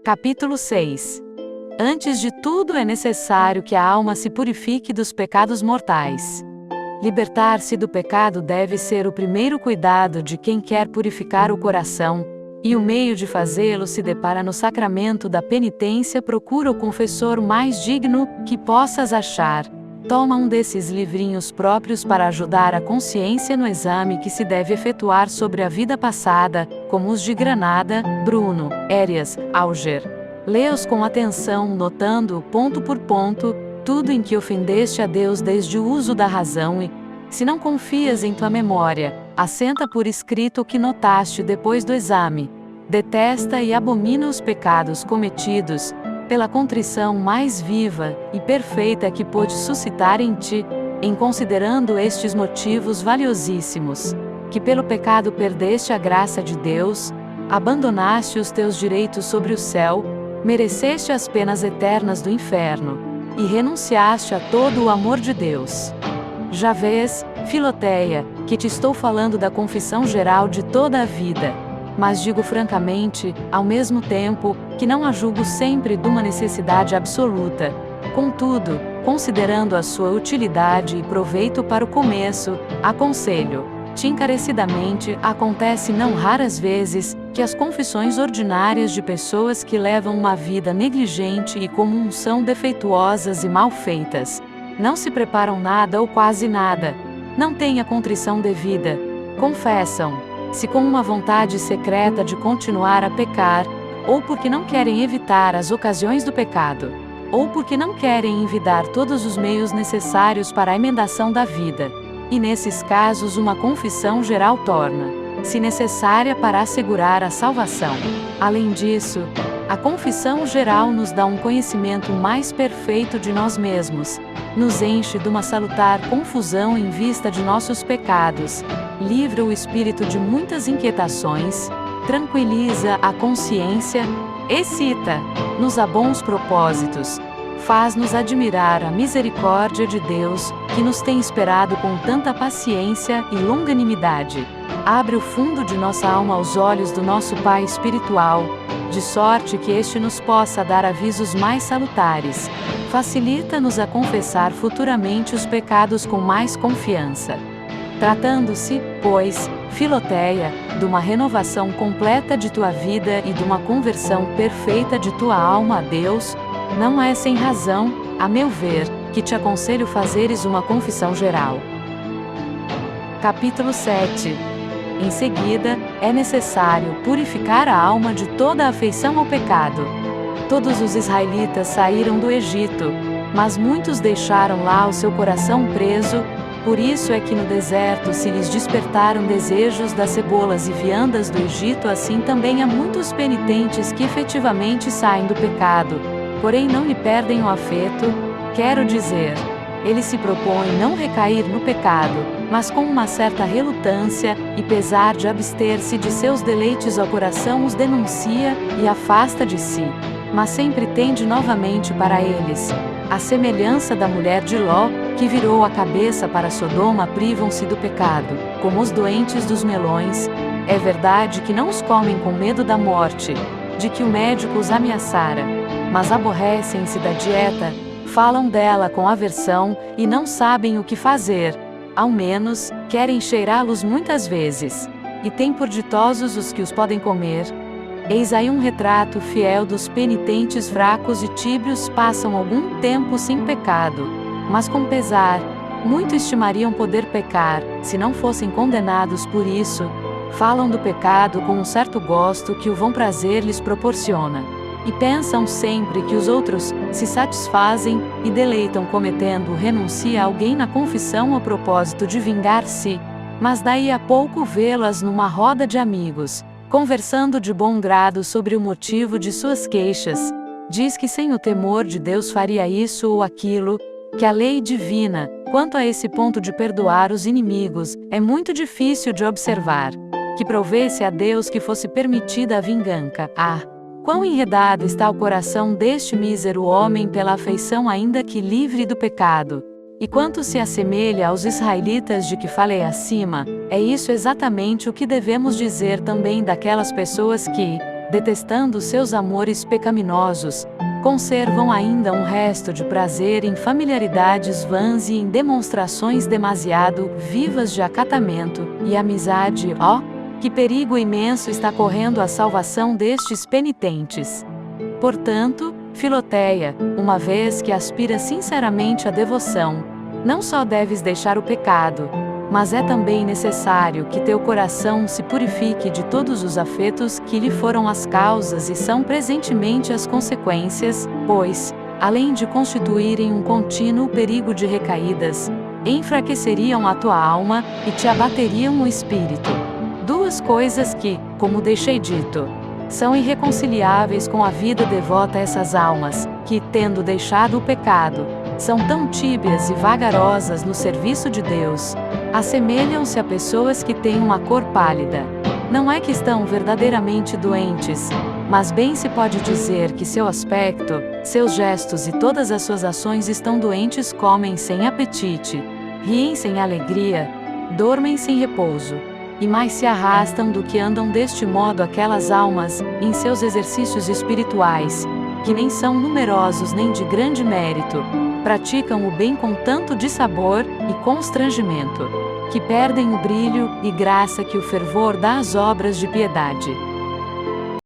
Capítulo 6. Antes de tudo é necessário que a alma se purifique dos pecados mortais. Libertar-se do pecado deve ser o primeiro cuidado de quem quer purificar o coração, e o meio de fazê-lo se depara no sacramento da penitência. Procura o confessor mais digno que possas achar. Toma um desses livrinhos próprios para ajudar a consciência no exame que se deve efetuar sobre a vida passada, como os de Granada, Bruno, Érias, Auger. Lê-os com atenção, notando, ponto por ponto, tudo em que ofendeste a Deus desde o uso da razão e, se não confias em tua memória, assenta por escrito o que notaste depois do exame. Detesta e abomina os pecados cometidos, pela contrição mais viva e perfeita que pôde suscitar em ti, em considerando estes motivos valiosíssimos, que pelo pecado perdeste a graça de Deus, abandonaste os teus direitos sobre o céu, mereceste as penas eternas do inferno, e renunciaste a todo o amor de Deus. Já vês, Filoteia, que te estou falando da confissão geral de toda a vida, mas digo francamente, ao mesmo tempo, que não a julgo sempre de uma necessidade absoluta. Contudo, considerando a sua utilidade e proveito para o começo, aconselho-te encarecidamente. Acontece não raras vezes, que as confissões ordinárias de pessoas que levam uma vida negligente e comum são defeituosas e mal feitas. Não se preparam nada ou quase nada. Não têm a contrição devida. Confessam-se com uma vontade secreta de continuar a pecar, ou porque não querem evitar as ocasiões do pecado, ou porque não querem envidar todos os meios necessários para a emendação da vida. E nesses casos uma confissão geral torna-se necessária para assegurar a salvação. Além disso, a confissão geral nos dá um conhecimento mais perfeito de nós mesmos, nos enche de uma salutar confusão em vista de nossos pecados, livra o espírito de muitas inquietações, tranquiliza a consciência, excita-nos a bons propósitos, faz-nos admirar a misericórdia de Deus, que nos tem esperado com tanta paciência e longanimidade. Abre o fundo de nossa alma aos olhos do nosso Pai espiritual, de sorte que este nos possa dar avisos mais salutares. Facilita-nos a confessar futuramente os pecados com mais confiança. Tratando-se, pois, Filoteia, de uma renovação completa de tua vida e de uma conversão perfeita de tua alma a Deus, não é sem razão, a meu ver, que te aconselho fazeres uma confissão geral. Capítulo 7. Em seguida, é necessário purificar a alma de toda afeição ao pecado. Todos os israelitas saíram do Egito, mas muitos deixaram lá o seu coração preso. Por isso é que no deserto se lhes despertaram desejos das cebolas e viandas do Egito. Assim também há muitos penitentes que efetivamente saem do pecado, porém não lhe perdem o afeto. Quero dizer, ele se propõe não recair no pecado, mas com uma certa relutância e pesar de abster-se de seus deleites ao coração os denuncia e afasta de si, mas sempre tende novamente para eles. À semelhança da mulher de Ló, que virou a cabeça para Sodoma, privam-se do pecado, como os doentes dos melões. É verdade que não os comem com medo da morte, de que o médico os ameaçara, mas aborrecem-se da dieta, falam dela com aversão e não sabem o que fazer. Ao menos, querem cheirá-los muitas vezes, e têm por ditosos os que os podem comer. Eis aí um retrato fiel dos penitentes fracos e tíbios. Passam algum tempo sem pecado, mas com pesar. Muito estimariam poder pecar, se não fossem condenados por isso. Falam do pecado com um certo gosto que o vão prazer lhes proporciona. E pensam sempre que os outros se satisfazem e deleitam cometendo renuncia a alguém na confissão a propósito de vingar-se, mas daí a pouco vê-las numa roda de amigos, conversando de bom grado sobre o motivo de suas queixas. Diz que sem o temor de Deus faria isso ou aquilo, que a lei divina, quanto a esse ponto de perdoar os inimigos, é muito difícil de observar. Que provesse a Deus que fosse permitida a vingança. Ah! Quão enredado está o coração deste mísero homem pela afeição ainda que livre do pecado. E quanto se assemelha aos israelitas de que falei acima, é isso exatamente o que devemos dizer também daquelas pessoas que, detestando seus amores pecaminosos, conservam ainda um resto de prazer em familiaridades vãs e em demonstrações demasiado vivas de acatamento e amizade. Ó, que perigo imenso está correndo a salvação destes penitentes! Portanto, Filoteia, uma vez que aspira sinceramente à devoção, não só deves deixar o pecado, mas é também necessário que teu coração se purifique de todos os afetos que lhe foram as causas e são presentemente as consequências, pois, além de constituírem um contínuo perigo de recaídas, enfraqueceriam a tua alma e te abateriam o espírito. Duas coisas que, como deixei dito, são irreconciliáveis com a vida devota a essas almas, que, tendo deixado o pecado, são tão tíbias e vagarosas no serviço de Deus, assemelham-se a pessoas que têm uma cor pálida. Não é que estão verdadeiramente doentes, mas bem se pode dizer que seu aspecto, seus gestos e todas as suas ações estão doentes. Comem sem apetite, riem sem alegria, dormem sem repouso, e mais se arrastam do que andam deste modo aquelas almas, em seus exercícios espirituais, que nem são numerosos nem de grande mérito, praticam o bem com tanto dissabor e constrangimento, que perdem o brilho e graça que o fervor dá às obras de piedade.